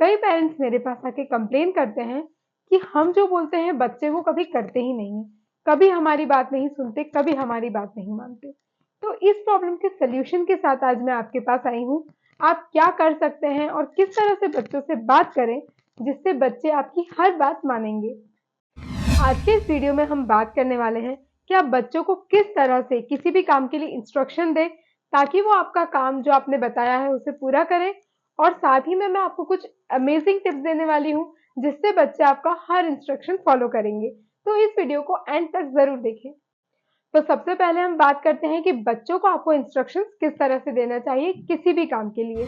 कई पेरेंट्स मेरे पास आके कंप्लेन करते हैं कि हम जो बोलते हैं बच्चे वो कभी करते ही नहीं है, कभी हमारी बात नहीं सुनते, कभी हमारी बात नहीं मानते। तो इस प्रॉब्लम के सल्यूशन के साथ आज मैं आपके पास आई हूँ। आप क्या कर सकते हैं और किस तरह से बच्चों से बात करें जिससे बच्चे आपकी हर बात मानेंगे। आज के इस वीडियो में हम बात करने वाले हैं कि आप बच्चों को किस तरह से किसी भी काम के लिए इंस्ट्रक्शन दें ताकि वो आपका काम जो आपने बताया है उसे पूरा करें। और साथ ही में मैं आपको कुछ अमेजिंग टिप्स देने वाली हूँ जिससे बच्चे आपका हर इंस्ट्रक्शन फॉलो करेंगे। तो इस वीडियो को एंड तक जरूर देखें। तो सबसे पहले हम बात करते हैं कि बच्चों को आपको इंस्ट्रक्शंस किस तरह से देना चाहिए किसी भी काम के लिए।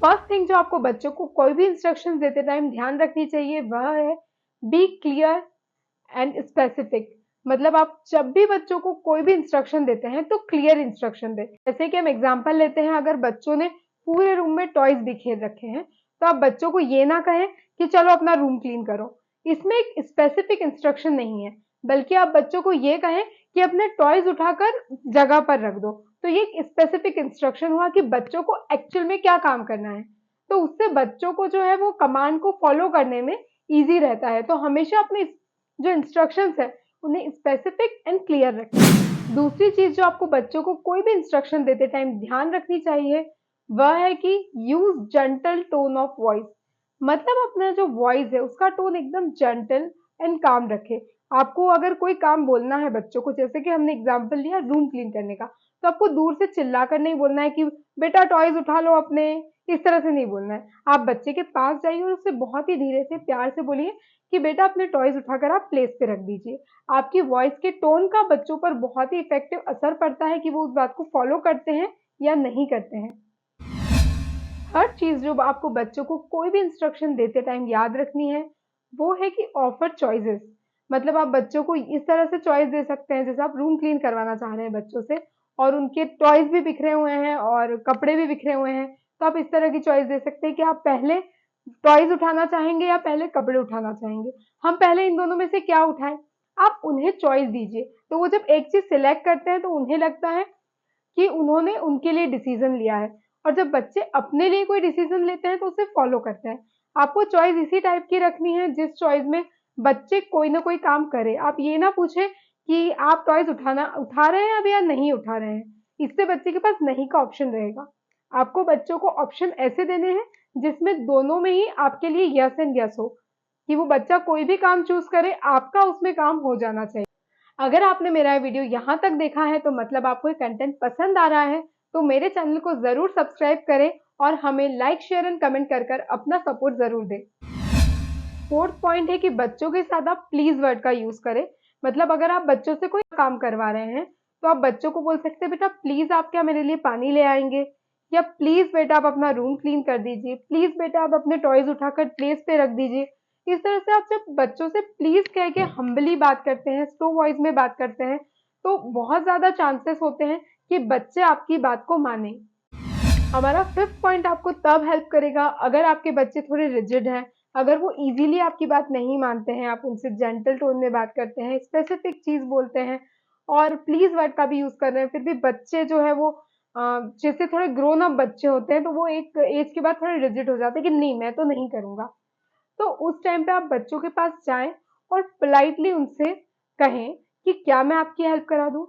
फर्स्ट थिंग जो आपको बच्चों को कोई भी इंस्ट्रक्शंस देते टाइम ध्यान रखनी चाहिए वह है बी क्लियर एंड स्पेसिफिक। मतलब आप जब भी बच्चों को कोई भी इंस्ट्रक्शन देते हैं तो क्लियर इंस्ट्रक्शन दें। जैसे कि हम एग्जांपल लेते हैं, अगर बच्चों ने पूरे रूम में टॉयज बिखेर रखे हैं तो आप बच्चों को ये ना कहें कि चलो अपना रूम क्लीन करो। इसमें एक स्पेसिफिक इंस्ट्रक्शन नहीं है, बल्कि आप बच्चों को ये कहें कि अपने टॉयज उठाकर जगह पर रख दो। तो ये एक स्पेसिफिक इंस्ट्रक्शन हुआ कि बच्चों को एक्चुअल में क्या काम करना है। तो उससे बच्चों को जो है वो कमांड को फॉलो करने में इजी रहता है। तो हमेशा अपने जो इंस्ट्रक्शंस है उन्हें स्पेसिफिक एंड क्लियर रखें। दूसरी चीज जो आपको बच्चों को कोई भी इंस्ट्रक्शन देते टाइम ध्यान रखनी चाहिए वह है कि use gentle tone of voice. मतलब अपना जो वॉइस है उसका टोन एकदम जेंटल एंड काम रखे। आपको अगर कोई काम बोलना है बच्चों को, जैसे कि हमने एग्जांपल लिया रूम क्लीन करने का, तो आपको दूर से चिल्लाकर नहीं बोलना है कि बेटा टॉयज उठा लो अपने। इस तरह से नहीं बोलना है। आप बच्चे के पास जाइए और उससे बहुत ही धीरे से प्यार से बोलिए कि बेटा अपने टॉयज उठाकर आप प्लेस पे रख दीजिए। आपकी वॉइस के टोन का बच्चों पर बहुत ही इफेक्टिव असर पड़ता है कि वो उस बात को फॉलो करते हैं या नहीं करते हैं। हर चीज जो आपको बच्चों को कोई भी इंस्ट्रक्शन देते टाइम याद रखनी है वो है कि ऑफर चॉइसेस। मतलब आप बच्चों को इस तरह से चॉइस दे सकते हैं, जैसे आप रूम क्लीन करवाना चाह रहे हैं बच्चों से और उनके टॉयज भी बिखरे हुए हैं और कपड़े भी बिखरे हुए हैं, तो आप इस तरह की चॉइस दे सकते हैं कि आप पहले टॉयज उठाना चाहेंगे या पहले कपड़े उठाना चाहेंगे। हम पहले इन दोनों में से क्या उठाएं। आप उन्हें चॉइस दीजिए, तो वो जब एक चीज सिलेक्ट करते हैं तो उन्हें लगता है कि उन्होंने उनके लिए डिसीजन लिया है। और जब बच्चे अपने लिए कोई डिसीजन लेते हैं तो उसे फॉलो करते हैं। आपको चॉइस इसी टाइप की रखनी है जिस चॉइस में बच्चे कोई ना कोई काम करें। आप ये ना पूछे कि आप टॉयज उठा रहे हैं अभी या नहीं उठा रहे हैं। इससे बच्चे के पास नहीं का ऑप्शन रहेगा। आपको बच्चों को ऑप्शन ऐसे देने हैं जिसमें दोनों में ही आपके लिए यस एंड यस हो, कि वो बच्चा कोई भी काम चूज करे आपका उसमें काम हो जाना चाहिए। अगर आपने मेरा वीडियो यहाँ तक देखा है तो मतलब आपको ये कंटेंट पसंद आ रहा है, तो मेरे चैनल को जरूर सब्सक्राइब करें और हमें लाइक शेयर एंड कमेंट कर अपना सपोर्ट जरूर दें। फोर्थ पॉइंट है कि बच्चों के साथ आप प्लीज वर्ड का यूज करें। मतलब अगर आप बच्चों से कोई काम करवा रहे हैं तो आप बच्चों को बोल सकते हैं बेटा प्लीज आप क्या मेरे लिए पानी ले आएंगे, या प्लीज बेटा आप अपना रूम क्लीन कर दीजिए, प्लीज बेटा आप अपने टॉयज उठाकर प्लेस पे रख दीजिए। इस तरह से आप जब बच्चों से प्लीज कह के हम्बली बात करते हैं, स्लो वॉइस में बात करते हैं, तो बहुत ज्यादा चांसेस होते हैं कि बच्चे आपकी बात को माने। हमारा फिफ्थ पॉइंट आपको तब हेल्प करेगा अगर आपके बच्चे थोड़े रिजिड हैं, अगर वो इजीली आपकी बात नहीं मानते हैं, आप उनसे जेंटल टोन में बात करते हैं, स्पेसिफिक चीज बोलते हैं और प्लीज वर्ड का भी यूज कर रहे हैं, फिर भी बच्चे जो है वो जैसे थोड़े ग्रोन अप बच्चे होते हैं तो वो एक एज के बाद थोड़े रिजिड हो जाते हैं कि नहीं मैं तो नहीं करूंगा। तो उस टाइम पे आप बच्चों के पास जाएं और पोलाइटली उनसे कहें कि क्या मैं आपकी हेल्प करा दूं।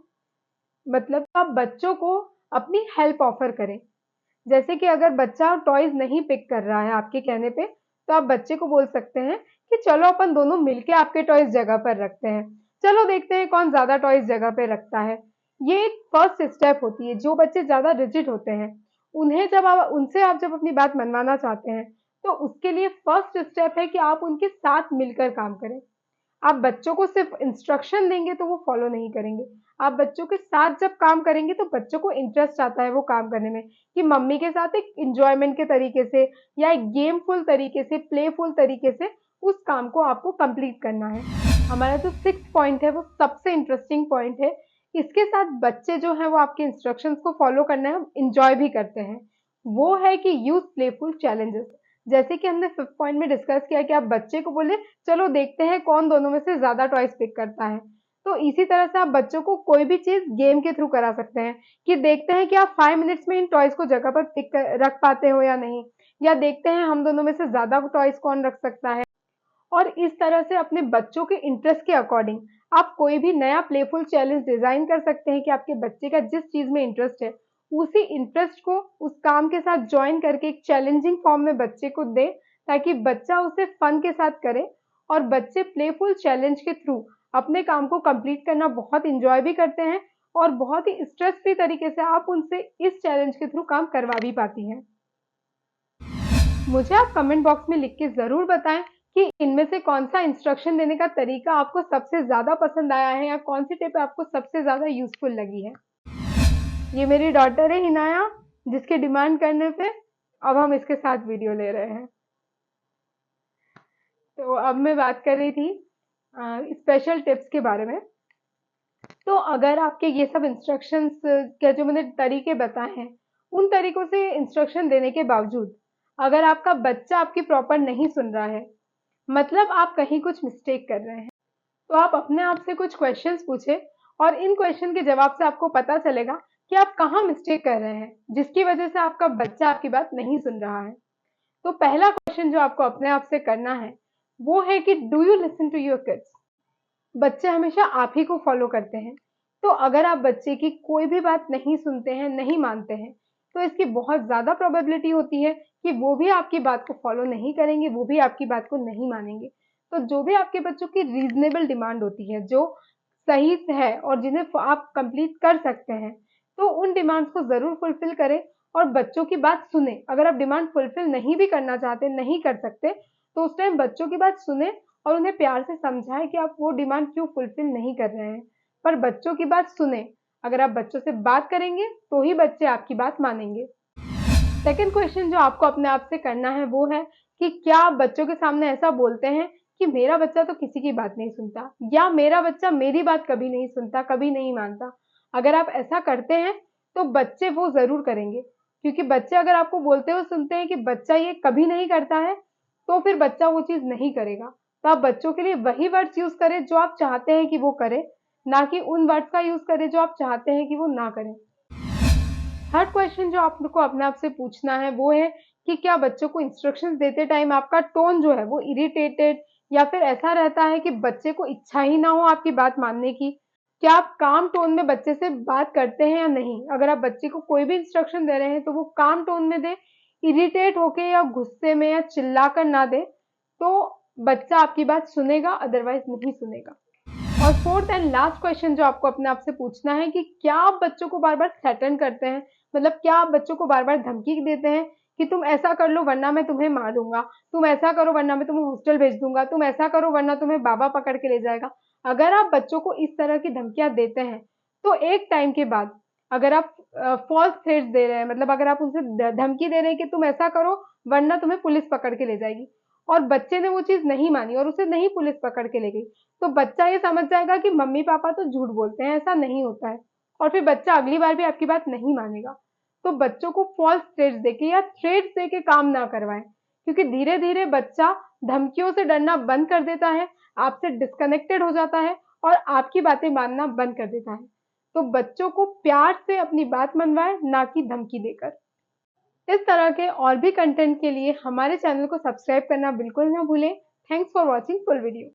मतलब आप बच्चों को अपनी हेल्प ऑफर करें। जैसे कि अगर बच्चा टॉयज नहीं पिक कर रहा है आपके कहने पे, तो आप बच्चे को बोल सकते हैं कि चलो अपन दोनों मिलके आपके टॉयज जगह पर रखते हैं। चलो देखते हैं कौन ज्यादा टॉयज जगह पे रखता है। ये एक फर्स्ट स्टेप होती है। जो बच्चे ज्यादा रिजिड होते हैं उन्हें जब आप उनसे आप जब अपनी बात मनवाना चाहते हैं तो उसके लिए फर्स्ट स्टेप है कि आप उनके साथ मिलकर काम करें। आप बच्चों को सिर्फ इंस्ट्रक्शन देंगे तो वो फॉलो नहीं करेंगे। आप बच्चों के साथ जब काम करेंगे तो बच्चों को इंटरेस्ट आता है वो काम करने में, कि मम्मी के साथ एक इंजॉयमेंट के तरीके से या एक गेमफुल तरीके से, प्लेफुल तरीके से उस काम को आपको कंप्लीट करना है। हमारा जो सिक्स्थ पॉइंट है वो सबसे इंटरेस्टिंग पॉइंट है। इसके साथ बच्चे जो है वो आपके इंस्ट्रक्शंस को फॉलो करने में इंजॉय भी करते हैं। वो है कि यूज प्लेफुल चैलेंजेस। जैसे कि हमने फिफ्थ पॉइंट में डिस्कस किया कि आप बच्चे को बोले चलो देखते हैं कौन दोनों में से ज्यादा टॉयज पिक करता है। तो इसी तरह से आप बच्चों को कोई भी चीज गेम के थ्रू करा सकते हैं कि देखते हैं कि आप 5 मिनट्स में इन टॉयज को जगह पर रख पाते हो या नहीं, या देखते हैं हम दोनों में से ज्यादा टॉयज कौन रख सकता है। और इस तरह से अपने बच्चों के इंटरेस्ट के अकॉर्डिंग आप कोई भी नया प्लेफुल चैलेंज डिजाइन कर सकते हैं कि आपके बच्चे का जिस चीज में इंटरेस्ट है उसी इंटरेस्ट को उस काम के साथ ज्वाइन करके एक चैलेंजिंग फॉर्म में बच्चे को दे, ताकि बच्चा उसे फन के साथ करे। और बच्चे प्लेफुल चैलेंज के थ्रू अपने काम को कंप्लीट करना बहुत इंजॉय भी करते हैं और बहुत ही स्ट्रेस फ्री तरीके से आप उनसे इस चैलेंज के थ्रू काम करवा भी पाती हैं। मुझे आप कमेंट बॉक्स में लिख के जरूर बताएं कि इनमें से कौन सा इंस्ट्रक्शन देने का तरीका आपको सबसे ज्यादा पसंद आया है या कौन सी टिप आपको सबसे ज्यादा यूजफुल लगी है। ये मेरी डॉटर है हिनाया, जिसके डिमांड करने पे अब हम इसके साथ वीडियो ले रहे हैं। तो अब मैं बात कर रही थी स्पेशल टिप्स के बारे में। तो अगर आपके ये सब इंस्ट्रक्शंस के जो मैंने तरीके बताए हैं उन तरीकों से इंस्ट्रक्शन देने के बावजूद अगर आपका बच्चा आपकी प्रॉपर नहीं सुन रहा है, मतलब आप कहीं कुछ मिस्टेक कर रहे हैं, तो आप अपने आप से कुछ क्वेश्चंस पूछे और इन क्वेश्चन के जवाब से आपको पता चलेगा कि आप कहाँ मिस्टेक कर रहे हैं जिसकी वजह से आपका बच्चा आपकी बात नहीं सुन रहा है। तो पहला क्वेश्चन जो आपको अपने आप से करना है वो है कि do you listen to your kids. बच्चे हमेशा आप ही को फॉलो करते हैं, तो अगर आप बच्चे की कोई भी बात नहीं सुनते हैं, नहीं मानते हैं, तो इसकी बहुत ज्यादा प्रोबेबिलिटी होती है कि वो भी आपकी बात को फॉलो नहीं करेंगे, वो भी आपकी बात को नहीं मानेंगे। तो जो भी आपके बच्चों की रीजनेबल डिमांड होती है, जो सही है और जिन्हें आप कंप्लीट कर सकते हैं, तो उन डिमांड्स को जरूर फुलफिल करें और बच्चों की बात सुने। अगर आप डिमांड फुलफिल नहीं भी करना चाहते, नहीं कर सकते, तो उस टाइम बच्चों की बात सुने और उन्हें प्यार से समझाएं कि आप वो डिमांड क्यों फुलफिल नहीं कर रहे हैं, पर बच्चों की बात सुने। अगर आप बच्चों से बात करेंगे तो ही बच्चे आपकी बात मानेंगे। सेकंड क्वेश्चन जो आपको अपने आप से करना है वो है कि क्या आप बच्चों के सामने ऐसा बोलते हैं कि मेरा बच्चा तो किसी की बात नहीं सुनता, या मेरा बच्चा मेरी बात कभी नहीं सुनता, कभी नहीं मानता। अगर आप ऐसा करते हैं तो बच्चे वो जरूर करेंगे, क्योंकि बच्चे अगर आपको बोलते हुए सुनते हैं कि बच्चा ये कभी नहीं करता है, तो फिर बच्चा वो चीज नहीं करेगा। तो आप बच्चों के लिए वही वर्ड्स यूज करें जो आप चाहते हैं कि वो करे, ना कि उन वर्ड्स का यूज करें जो आप चाहते हैं कि वो ना करें। थर्ड क्वेश्चन जो आपको अपने आप से पूछना है वो है कि क्या बच्चों को इंस्ट्रक्शंस देते टाइम आपका टोन जो है वो इरिटेटेड या फिर ऐसा रहता है कि बच्चे को इच्छा ही ना हो आपकी बात मानने की। क्या आप काम टोन में बच्चे से बात करते हैं या नहीं। अगर आप बच्चे को कोई भी इंस्ट्रक्शन दे रहे हैं तो वो काम टोन में दे, इरिटेट होके या गुस्से में या चिल्लाकर ना दे, तो बच्चा आपकी बात सुनेगा, अदरवाइज नहीं सुनेगा। और फोर्थ एंड लास्ट क्वेश्चन जो आपको अपने आप से पूछना है कि क्या आप बच्चों को बार बार थ्रेटन करते हैं, मतलब क्या आप बच्चों को बार बार धमकी देते हैं कि तुम ऐसा कर लो वरना मैं तुम्हें मार दूंगा, तुम ऐसा करो वरना मैं तुम्हें हॉस्टल भेज दूंगा, तुम ऐसा करो वरना तुम्हें बाबा पकड़ के ले जाएगा। अगर आप बच्चों को इस तरह की धमकियां देते हैं तो एक टाइम के बाद अगर आप फॉल्स थ्रेट्स दे रहे हैं, मतलब अगर आप उनसे धमकी दे रहे हैं कि तुम ऐसा करो वरना तुम्हें पुलिस पकड़ के ले जाएगी, और बच्चे ने वो चीज नहीं मानी और उसे नहीं पुलिस पकड़ के ले गई, तो बच्चा ये समझ जाएगा कि मम्मी पापा तो झूठ बोलते हैं, ऐसा नहीं होता है, और फिर बच्चा अगली बार भी आपकी बात नहीं मानेगा। तो बच्चों को फॉल्स थ्रेट्स देके या थ्रेट्स देके काम ना करवाएं, क्योंकि धीरे धीरे बच्चा धमकियों से डरना बंद कर देता है, आपसे डिस्कनेक्टेड हो जाता है और आपकी बातें मानना बंद कर देता है। तो बच्चों को प्यार से अपनी बात मनवाएं, ना कि धमकी देकर। इस तरह के और भी कंटेंट के लिए हमारे चैनल को सब्सक्राइब करना बिल्कुल ना भूलें। Thanks for watching full video.